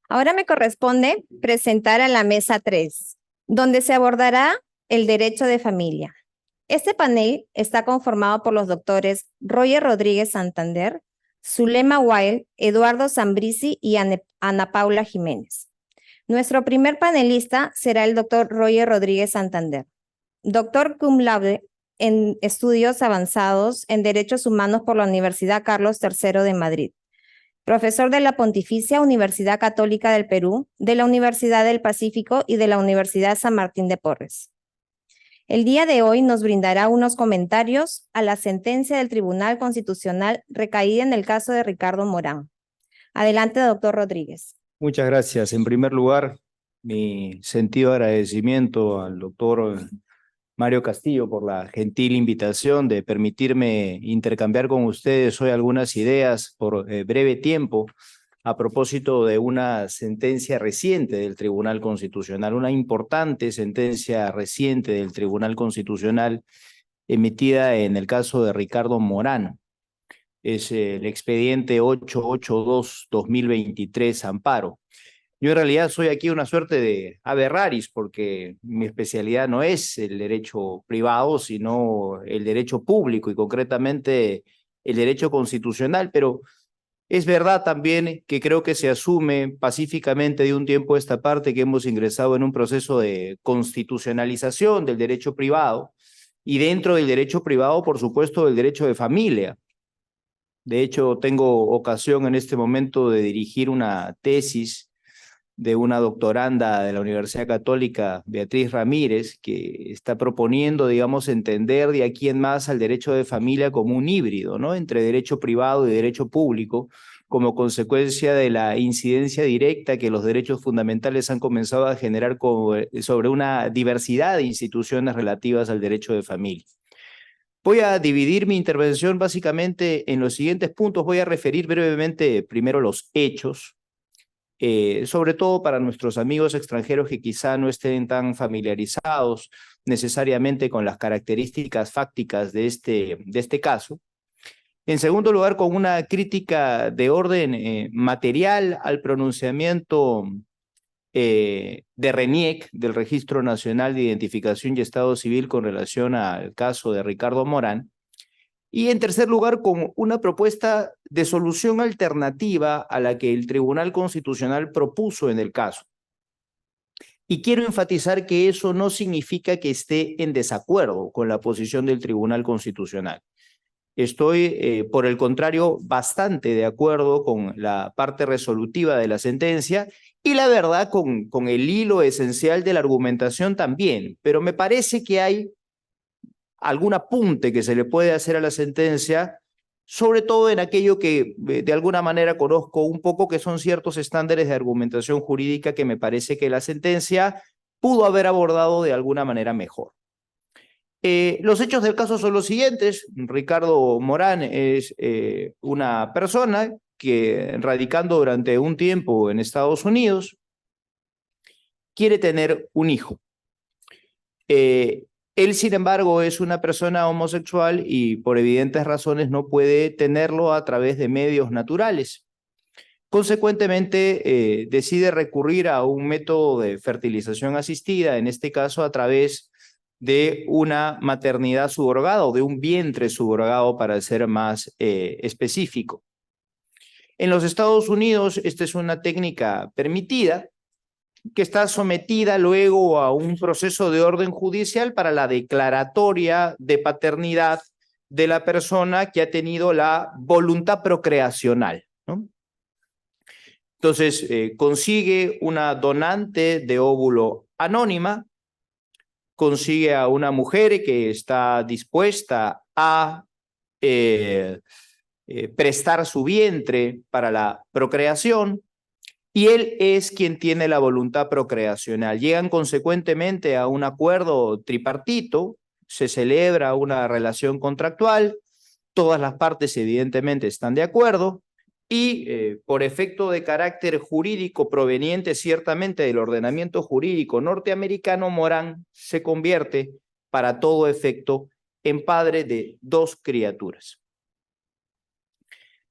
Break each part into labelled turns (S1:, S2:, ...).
S1: Ahora me corresponde presentar a la mesa 3, donde se abordará el derecho de familia. Este panel está conformado por los doctores Roger Rodríguez Santander, Zulema Wild, Eduardo Zambrisi y Ana Paula Jiménez. Nuestro primer panelista será el doctor Roger Rodríguez Santander, doctor cum laude en estudios avanzados en Derechos Humanos por la Universidad Carlos III de Madrid, profesor de la Pontificia Universidad Católica del Perú, de la Universidad del Pacífico y de la Universidad San Martín de Porres. El día de hoy nos brindará unos comentarios a la sentencia del Tribunal Constitucional recaída en el caso de Ricardo Morán. Adelante, doctor Rodríguez.
S2: Muchas gracias. En primer lugar, mi sentido agradecimiento al doctor Mario Castillo por la gentil invitación de permitirme intercambiar con ustedes hoy algunas ideas por breve tiempo a propósito de una sentencia reciente del Tribunal Constitucional, una importante sentencia reciente del Tribunal Constitucional emitida en el caso de Ricardo Morán. Es el expediente 882-2023 Amparo. Yo en realidad soy aquí una suerte de ave raris porque mi especialidad no es el derecho privado, sino el derecho público y concretamente el derecho constitucional, pero es verdad también que creo que se asume pacíficamente de un tiempo a esta parte que hemos ingresado en un proceso de constitucionalización del derecho privado y dentro del derecho privado, por supuesto, del derecho de familia. De hecho, tengo ocasión en este momento de dirigir una tesis de una doctoranda de la Universidad Católica, Beatriz Ramírez, que está proponiendo, digamos, entender de aquí en más al derecho de familia como un híbrido, ¿no? Entre derecho privado y derecho público, como consecuencia de la incidencia directa que los derechos fundamentales han comenzado a generar sobre una diversidad de instituciones relativas al derecho de familia. Voy a dividir mi intervención básicamente en los siguientes puntos. Voy a referir brevemente primero los hechos, sobre todo para nuestros amigos extranjeros que quizá no estén tan familiarizados necesariamente con las características fácticas de este caso. En segundo lugar, con una crítica de orden material al pronunciamiento de RENIEC, del Registro Nacional de Identificación y Estado Civil con relación al caso de Ricardo Morán. Y en tercer lugar, con una propuesta de solución alternativa a la que el Tribunal Constitucional propuso en el caso. Y quiero enfatizar que eso no significa que esté en desacuerdo con la posición del Tribunal Constitucional. Estoy, por el contrario, bastante de acuerdo con la parte resolutiva de la sentencia y la verdad con el hilo esencial de la argumentación también. Pero me parece que hay algún apunte que se le puede hacer a la sentencia, sobre todo en aquello que de alguna manera conozco un poco, que son ciertos estándares de argumentación jurídica que me parece que la sentencia pudo haber abordado de alguna manera mejor. Los hechos del caso son los siguientes. Ricardo Morán es una persona que, radicando durante un tiempo en Estados Unidos, quiere tener un hijo. Él, sin embargo, es una persona homosexual y por evidentes razones no puede tenerlo a través de medios naturales. Consecuentemente, decide recurrir a un método de fertilización asistida, en este caso a través de una maternidad subrogada o de un vientre subrogado para ser más específico. En los Estados Unidos, esta es una técnica permitida que está sometida luego a un proceso de orden judicial para la declaratoria de paternidad de la persona que ha tenido la voluntad procreacional, ¿no? Entonces, consigue una donante de óvulo anónima, consigue a una mujer que está dispuesta a prestar su vientre para la procreación, y él es quien tiene la voluntad procreacional. Llegan consecuentemente a un acuerdo tripartito, se celebra una relación contractual, todas las partes evidentemente están de acuerdo, y por efecto de carácter jurídico proveniente ciertamente del ordenamiento jurídico norteamericano, Morán se convierte para todo efecto en padre de 2 criaturas.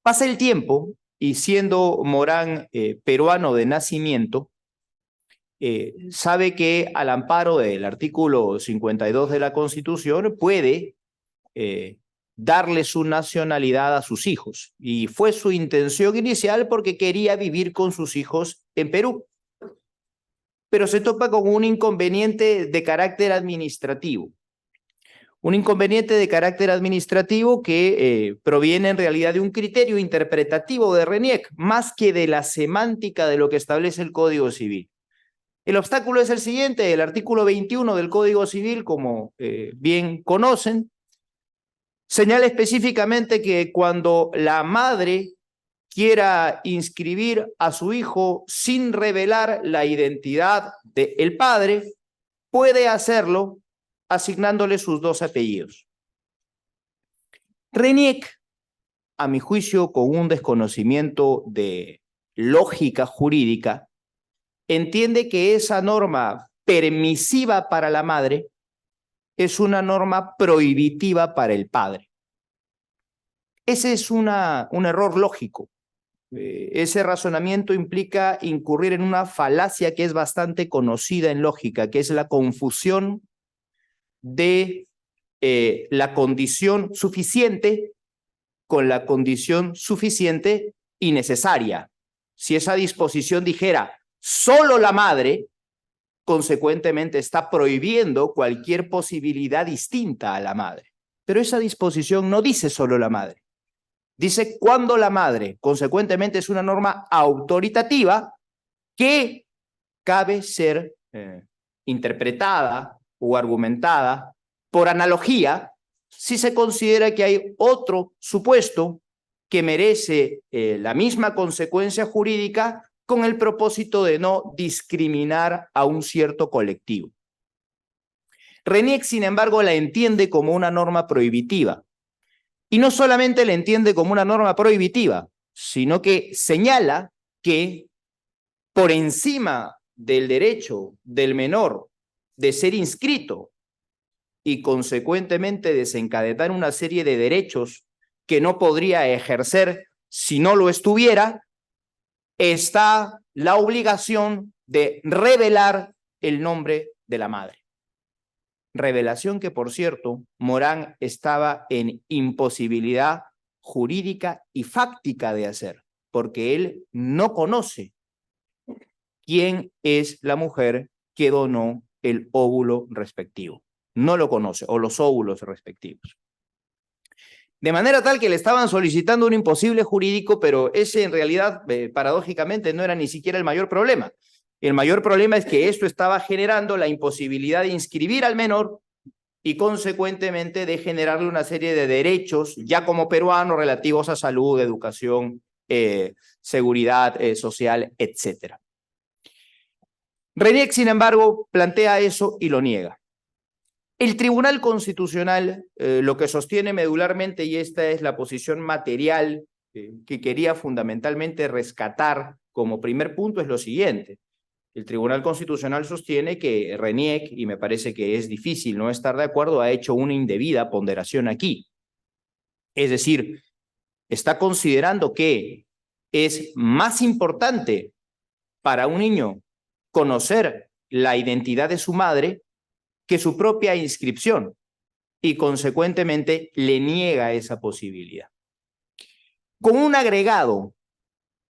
S2: Pasa el tiempo y siendo Morán peruano de nacimiento, sabe que al amparo del artículo 52 de la Constitución puede darle su nacionalidad a sus hijos. Y fue su intención inicial porque quería vivir con sus hijos en Perú. Pero se topa con un inconveniente de carácter administrativo. Un inconveniente de carácter administrativo que proviene en realidad de un criterio interpretativo de RENIEC, más que de la semántica de lo que establece el Código Civil. El obstáculo es el siguiente: el artículo 21 del Código Civil, como bien conocen, señala específicamente que cuando la madre quiera inscribir a su hijo sin revelar la identidad del padre, puede hacerlo asignándole sus dos apellidos. RENIEC, a mi juicio, con un desconocimiento de lógica jurídica, entiende que esa norma permisiva para la madre es una norma prohibitiva para el padre. Ese es un error lógico. Ese razonamiento implica incurrir en una falacia que es bastante conocida en lógica, que es la confusión de la condición suficiente con la condición suficiente y necesaria. Si esa disposición dijera solo la madre, consecuentemente está prohibiendo cualquier posibilidad distinta a la madre. Pero esa disposición no dice solo la madre. Dice cuando la madre, consecuentemente es una norma autoritativa que cabe ser interpretada o argumentada por analogía si se considera que hay otro supuesto que merece la misma consecuencia jurídica con el propósito de no discriminar a un cierto colectivo. RENIEC, sin embargo, la entiende como una norma prohibitiva. Y no solamente la entiende como una norma prohibitiva, sino que señala que por encima del derecho del menor de ser inscrito y consecuentemente desencadenar una serie de derechos que no podría ejercer si no lo estuviera, está la obligación de revelar el nombre de la madre. Revelación que, por cierto, Morán estaba en imposibilidad jurídica y fáctica de hacer, porque él no conoce quién es la mujer que donó el óvulo respectivo. No lo conoce, o los óvulos respectivos. De manera tal que le estaban solicitando un imposible jurídico, pero ese en realidad, paradójicamente, no era ni siquiera el mayor problema. El mayor problema es que esto estaba generando la imposibilidad de inscribir al menor y consecuentemente de generarle una serie de derechos ya como peruano relativos a salud, educación, seguridad social, etc. RENIEC, sin embargo, plantea eso y lo niega. El Tribunal Constitucional lo que sostiene medularmente, y esta es la posición material que quería fundamentalmente rescatar como primer punto, es lo siguiente. El Tribunal Constitucional sostiene que RENIEC, y me parece que es difícil no estar de acuerdo, ha hecho una indebida ponderación aquí. Es decir, está considerando que es más importante para un niño conocer la identidad de su madre que su propia inscripción y consecuentemente le niega esa posibilidad. Con un agregado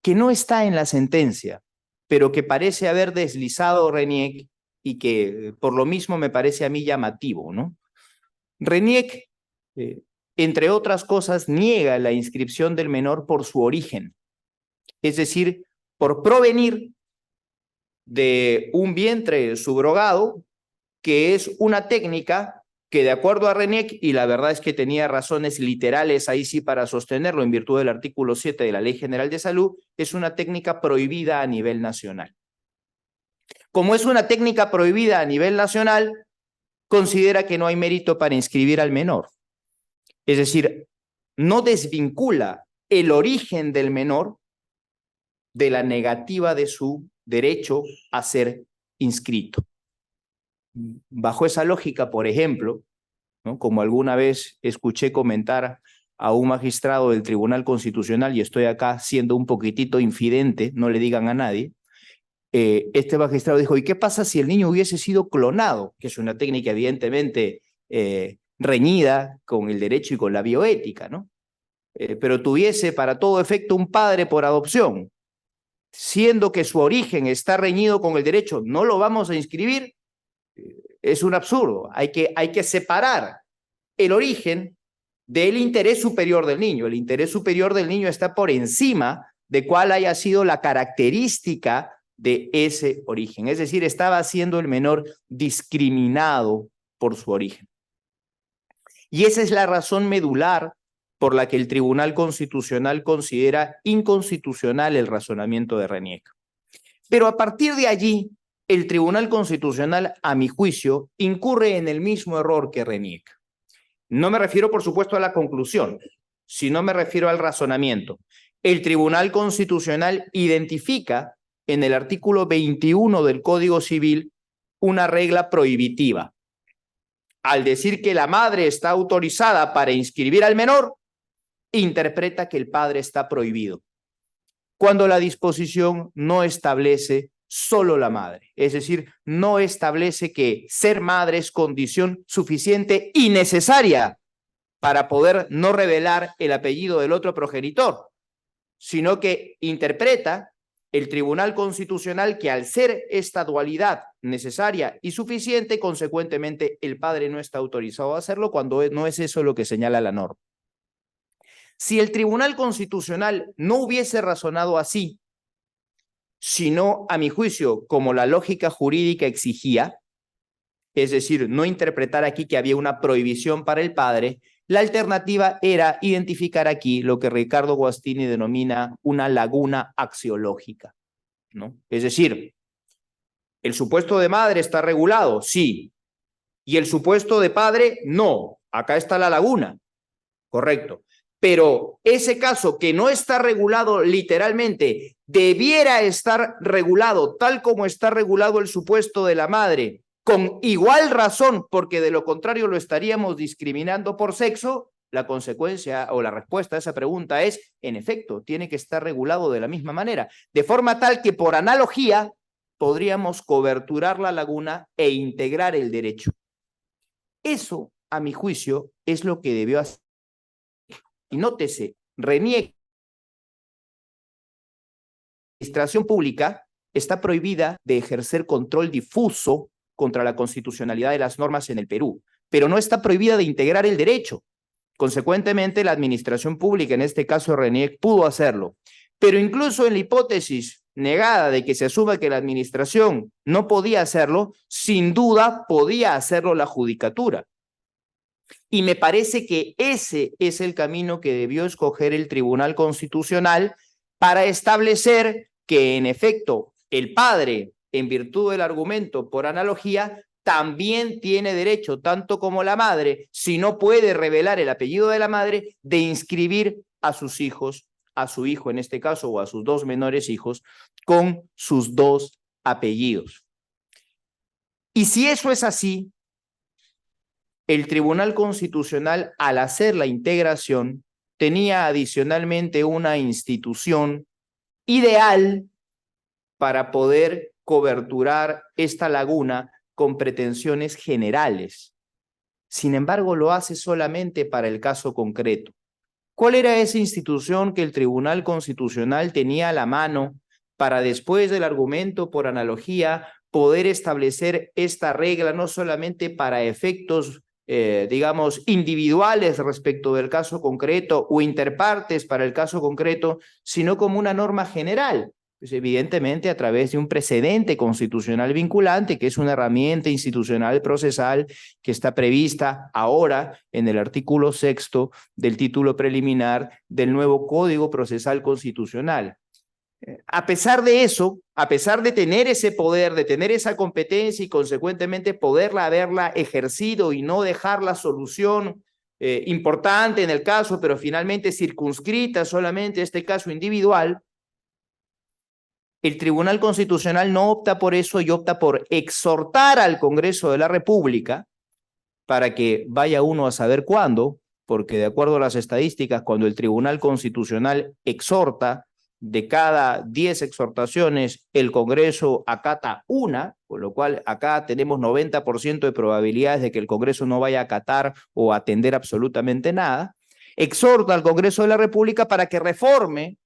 S2: que no está en la sentencia, pero que parece haber deslizado RENIEC y que por lo mismo me parece a mí llamativo, ¿no? RENIEC, entre otras cosas, niega la inscripción del menor por su origen, es decir, por provenir de un vientre subrogado, que es una técnica que de acuerdo a RENIEC, y la verdad es que tenía razones literales ahí sí para sostenerlo en virtud del artículo 7 de la Ley General de Salud, es una técnica prohibida a nivel nacional. Como es una técnica prohibida a nivel nacional, considera que no hay mérito para inscribir al menor. Es decir, no desvincula el origen del menor de la negativa de su derecho a ser inscrito. Bajo esa lógica, por ejemplo, ¿no? Como alguna vez escuché comentar a un magistrado del Tribunal Constitucional, y estoy acá siendo un poquitito infidente, no le digan a nadie, este magistrado dijo, ¿y qué pasa si el niño hubiese sido clonado? Que es una técnica evidentemente reñida con el derecho y con la bioética, ¿no? Pero tuviese para todo efecto un padre por adopción, siendo que su origen está reñido con el derecho, ¿no lo vamos a inscribir? Es un absurdo. Hay que separar el origen del interés superior del niño. El interés superior del niño está por encima de cuál haya sido la característica de ese origen. Es decir, estaba siendo el menor discriminado por su origen. Y esa es la razón medular por la que el Tribunal Constitucional considera inconstitucional el razonamiento de Reniec. Pero a partir de allí, el Tribunal Constitucional, a mi juicio, incurre en el mismo error que Reniec. No me refiero, por supuesto, a la conclusión, sino me refiero al razonamiento. El Tribunal Constitucional identifica en el artículo 21 del Código Civil una regla prohibitiva. Al decir que la madre está autorizada para inscribir al menor, interpreta que el padre está prohibido, cuando la disposición no establece solo la madre. Es decir, no establece que ser madre es condición suficiente y necesaria para poder no revelar el apellido del otro progenitor, sino que interpreta el Tribunal Constitucional que al ser esta dualidad necesaria y suficiente, consecuentemente el padre no está autorizado a hacerlo, cuando no es eso lo que señala la norma. Si el Tribunal Constitucional no hubiese razonado así, sino, a mi juicio, como la lógica jurídica exigía, es decir, no interpretar aquí que había una prohibición para el padre, la alternativa era identificar aquí lo que Ricardo Guastini denomina una laguna axiológica, ¿no? Es decir, el supuesto de madre está regulado, sí, y el supuesto de padre, no. Acá está la laguna, correcto. Pero ese caso que no está regulado literalmente, debiera estar regulado tal como está regulado el supuesto de la madre, con igual razón, porque de lo contrario lo estaríamos discriminando por sexo. La consecuencia o la respuesta a esa pregunta es, en efecto, tiene que estar regulado de la misma manera, de forma tal que por analogía podríamos coberturar la laguna e integrar el derecho. Eso, a mi juicio, es lo que debió hacer. Y nótese, Reniec, la administración pública está prohibida de ejercer control difuso contra la constitucionalidad de las normas en el Perú, pero no está prohibida de integrar el derecho. Consecuentemente, la administración pública, en este caso Reniec, pudo hacerlo. Pero incluso en la hipótesis negada de que se asuma que la administración no podía hacerlo, sin duda podía hacerlo la judicatura. Y me parece que ese es el camino que debió escoger el Tribunal Constitucional para establecer que, en efecto, el padre, en virtud del argumento por analogía, también tiene derecho, tanto como la madre, si no puede revelar el apellido de la madre, de inscribir a sus hijos, a su hijo en este caso, o a sus dos menores hijos, con sus dos apellidos. Y si eso es así, el Tribunal Constitucional, al hacer la integración, tenía adicionalmente una institución ideal para poder coberturar esta laguna con pretensiones generales. Sin embargo, lo hace solamente para el caso concreto. ¿Cuál era esa institución que el Tribunal Constitucional tenía a la mano para, después del argumento por analogía, poder establecer esta regla no solamente para efectos digamos, individuales respecto del caso concreto o interpartes para el caso concreto, sino como una norma general? Pues evidentemente a través de un precedente constitucional vinculante, que es una herramienta institucional procesal que está prevista ahora en el artículo 6º del título preliminar del nuevo Código Procesal Constitucional. A pesar de eso, a pesar de tener ese poder, de tener esa competencia y consecuentemente poderla haberla ejercido y no dejar la solución importante en el caso, pero finalmente circunscrita solamente a este caso individual, el Tribunal Constitucional no opta por eso y opta por exhortar al Congreso de la República, para que vaya uno a saber cuándo, porque de acuerdo a las estadísticas, cuando el Tribunal Constitucional exhorta, de cada 10 exhortaciones, el Congreso acata una, con lo cual acá tenemos 90% de probabilidades de que el Congreso no vaya a acatar o atender absolutamente nada. Exhorta al Congreso de la República para que reforme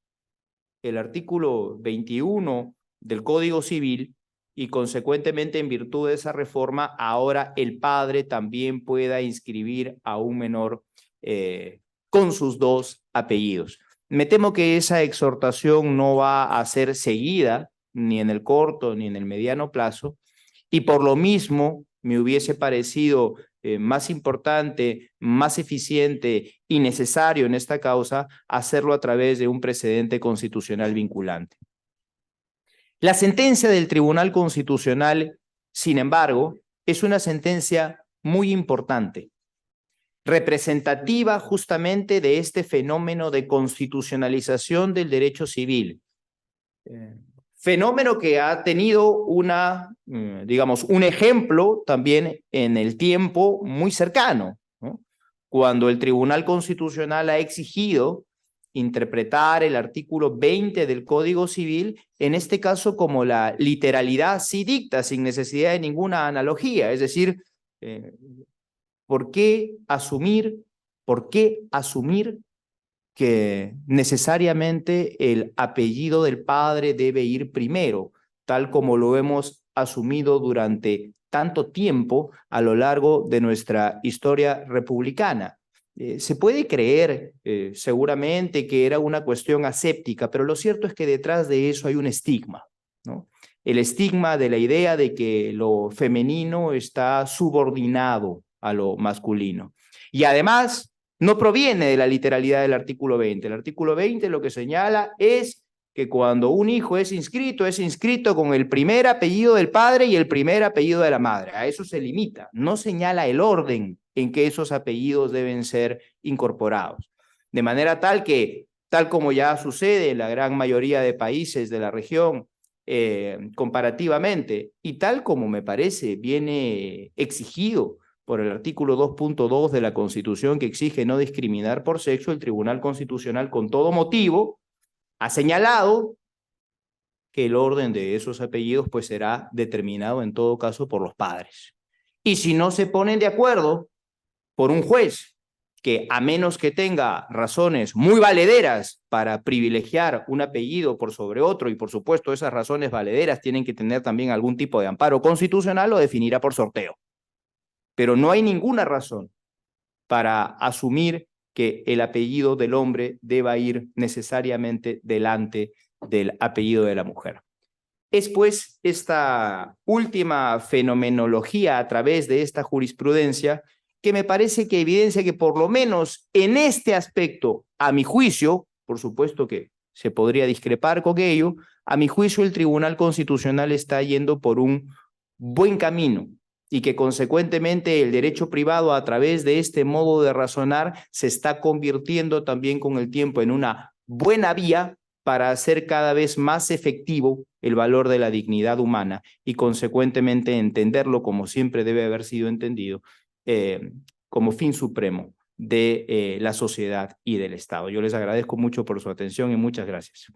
S2: el artículo 21 del Código Civil y consecuentemente en virtud de esa reforma ahora el padre también pueda inscribir a un menor con sus dos apellidos. Me temo que esa exhortación no va a ser seguida ni en el corto ni en el mediano plazo y por lo mismo me hubiese parecido más importante, más eficiente y necesario en esta causa hacerlo a través de un precedente constitucional vinculante. La sentencia del Tribunal Constitucional, sin embargo, es una sentencia muy importante, representativa justamente de este fenómeno de constitucionalización del derecho civil. Fenómeno que ha tenido digamos, un ejemplo también en el tiempo muy cercano, ¿no? Cuando el Tribunal Constitucional ha exigido interpretar el artículo 20 del Código Civil, en este caso como la literalidad sí dicta, sin necesidad de ninguna analogía, es decir, ¿por qué asumir que necesariamente el apellido del padre debe ir primero, tal como lo hemos asumido durante tanto tiempo a lo largo de nuestra historia republicana? Se puede creer seguramente que era una cuestión aséptica, pero lo cierto es que detrás de eso hay un estigma, ¿no? El estigma de la idea de que lo femenino está subordinado a lo masculino. Y además, no proviene de la literalidad del artículo 20. El artículo 20 lo que señala es que cuando un hijo es inscrito con el primer apellido del padre y el primer apellido de la madre. A eso se limita. No señala el orden en que esos apellidos deben ser incorporados. De manera tal que, tal como ya sucede en la gran mayoría de países de la región, comparativamente, y tal como me parece viene exigido por el artículo 2.2 de la Constitución que exige no discriminar por sexo, el Tribunal Constitucional con todo motivo ha señalado que el orden de esos apellidos pues será determinado en todo caso por los padres. Y si no se ponen de acuerdo por un juez que a menos que tenga razones muy valederas para privilegiar un apellido por sobre otro, y por supuesto esas razones valederas tienen que tener también algún tipo de amparo constitucional, lo definirá por sorteo. Pero no hay ninguna razón para asumir que el apellido del hombre deba ir necesariamente delante del apellido de la mujer. Es pues esta última fenomenología a través de esta jurisprudencia que me parece que evidencia que por lo menos en este aspecto, a mi juicio, por supuesto que se podría discrepar con ello, a mi juicio el Tribunal Constitucional está yendo por un buen camino y que consecuentemente el derecho privado a través de este modo de razonar se está convirtiendo también con el tiempo en una buena vía para hacer cada vez más efectivo el valor de la dignidad humana y consecuentemente entenderlo como siempre debe haber sido entendido, como fin supremo de la sociedad y del Estado. Yo les agradezco mucho por su atención y muchas gracias.